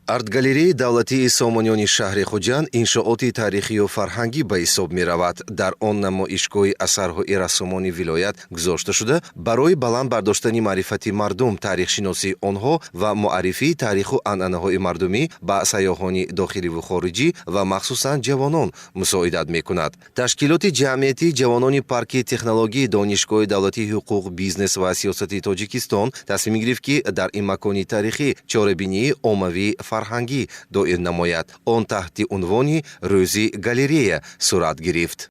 артгалереяи давлатии Сомонёни шаҳри Хуҷанд иншооти таърихию фарҳангӣ ба ҳисоб меравад. Дар он намоишгоҳи асарҳои рассомони вилоят гузошта шуда, барои баланд бардоштани маърифати мардум, таърихшиносии онҳо ва муаррифии таъриху анъанаҳои мардумӣ ба сайёҳони дохиливу хориҷӣ ва махсусан ҷавонон мусоидат мекунад. Ташкилоти ҷамъиятии ҷавонони парки технологии Донишгоҳи давлатии ҳуқуқ, бизнес ва сиёсати Тоҷикистон тасмим гирифт, ки дар ин макони таърихӣ чорабинии оммавии фарҳангӣ доир намояд. Он таҳти унвони «Рӯзи галерея» сурат гирифт.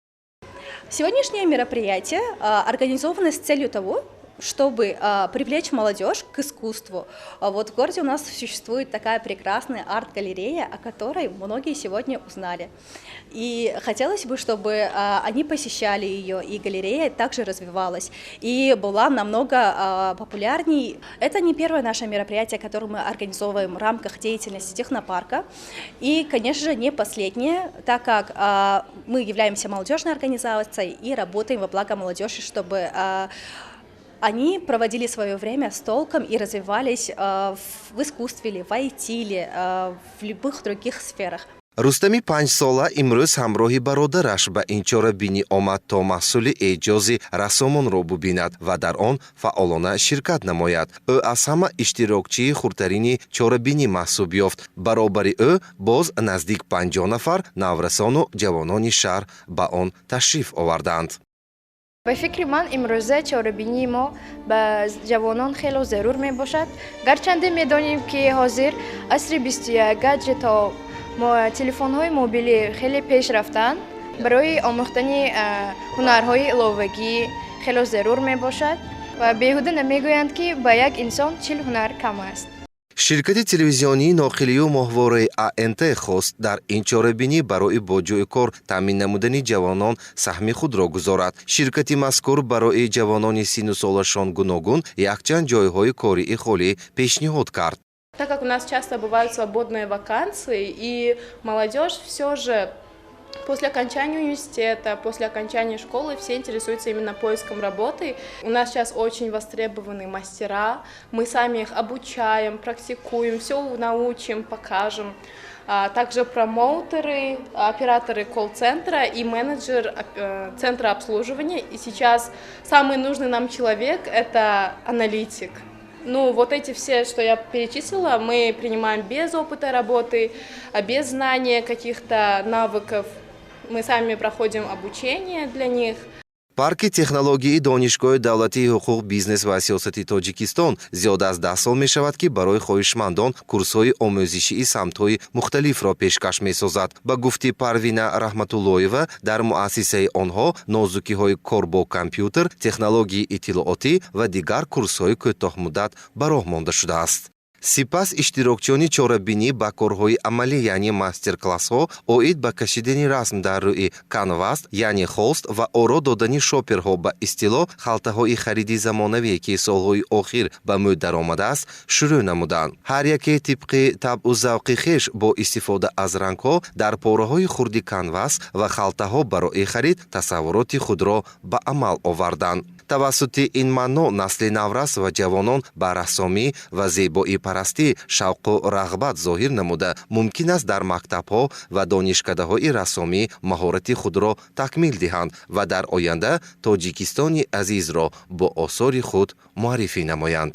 Сегодняшнее мероприятие организовано с целью того, чтобы привлечь молодежь к искусству. Вот в городе у нас существует такая прекрасная арт-галерея, о которой многие сегодня узнали. И хотелось бы, чтобы они посещали ее, и галерея также развивалась, и была намного популярней. Это не первое наше мероприятие, которое мы организовываем в рамках деятельности технопарка, и, конечно же, не последнее, так как мы являемся молодежной организацией и работаем во благо молодежи, чтобы они проводили свое время с толком и развивались в искусстве, в IT, в любых других сферах. Рустами 5-сола имрӯз ҳамроҳи бародараш ба ин чорабинӣ омад, то маҳсули эҷози рассомонро бубинад ва дар он фаъолона ширкат намояд. Ӯ аз ҳама иштирокчии хурдтарини чорабинӣ маҳсуб ёфт. Баробари ӯ боз наздик 50 нафар наврасону ҷавонони шаҳр ба он ташриф оварданд. ба фикри ман имрӯза чорабинии мо ба ҷавонон хело зарур мебошад. Гарчанде медонем, ки ҳозир асри 21 гаджетҳо, телефонҳои мобилӣ хеле пеш рафтанд. Барои омӯхтани ҳунарҳои иловагӣ хело зарур мебошад ва беҳуда намегӯянд, ки ба як инсон 40 ҳунар кам аст. Ширкати телевизионии ноқилию моҳвораи АНТ хост дар ин чорабинӣ барои бо ҷои кор таъмин намудани ҷавонон саҳми худро гузорад. Ширкати мазкур барои ҷавонони синну солашон гуногун якчанд ҷойҳои кории холӣ пешниҳод кард. Так как у нас часто бывают свободные вакансии, и молодежь все же после окончания университета, после окончания школы все интересуются именно поиском работы. У нас сейчас очень востребованы мастера, мы сами их обучаем, практикуем, все научим, покажем. Также промоутеры, операторы колл-центра и менеджер центра обслуживания. И сейчас самый нужный нам человек – это аналитик. Ну, вот эти все, что я перечислила, мы принимаем без опыта работы, без знания каких-то навыков. Мы сами проходим обучение для них. парки технологии Донишгоҳи давлатии ҳуқуқ, бизнес ва сиёсати Тоҷикистон зиёда аз 10 сол мешавад, ки барои хоҳишмандон курсҳои омӯзишии самтҳои мухталифро пешкаш месозад. Ба гуфти Парвина Раҳматуллоева, дар муассисаи онҳо нозукиҳои кор бо компютер, технологияи иттилоотӣ ва дигар курсҳои кӯтоҳмуддат ба роҳ монда шудааст. Сипас иштирокчиёни чорабинӣ ба корҳои амалӣ, яъне мастер-классҳо оид ба кашидани расм дар рӯи канвас, яъне холст ва оро додани шоперҳо, ба истилоҳ халтаҳои хариди замонавие, ки солҳои охир ба мӯд даромадааст, шурӯъ намуданд. Ҳар яке тибқи табъу завқи хеш бо истифода аз рангҳо дар пораҳои хурди канвас ва халтаҳо барои харид тасаввуроти худро ба амал оварданд. тавассути ин манно насли наврас ва ҷавонон ба рассомӣ ва зебоӣ парастӣ шавқу рағбат зоҳир намуда, мумкин аст дар мактабҳо ва донишкадаҳои рассомӣ маҳорати худро такмил диҳанд ва дар оянда Тоҷикистони азизро бо осори худ муаррифӣ намоянд.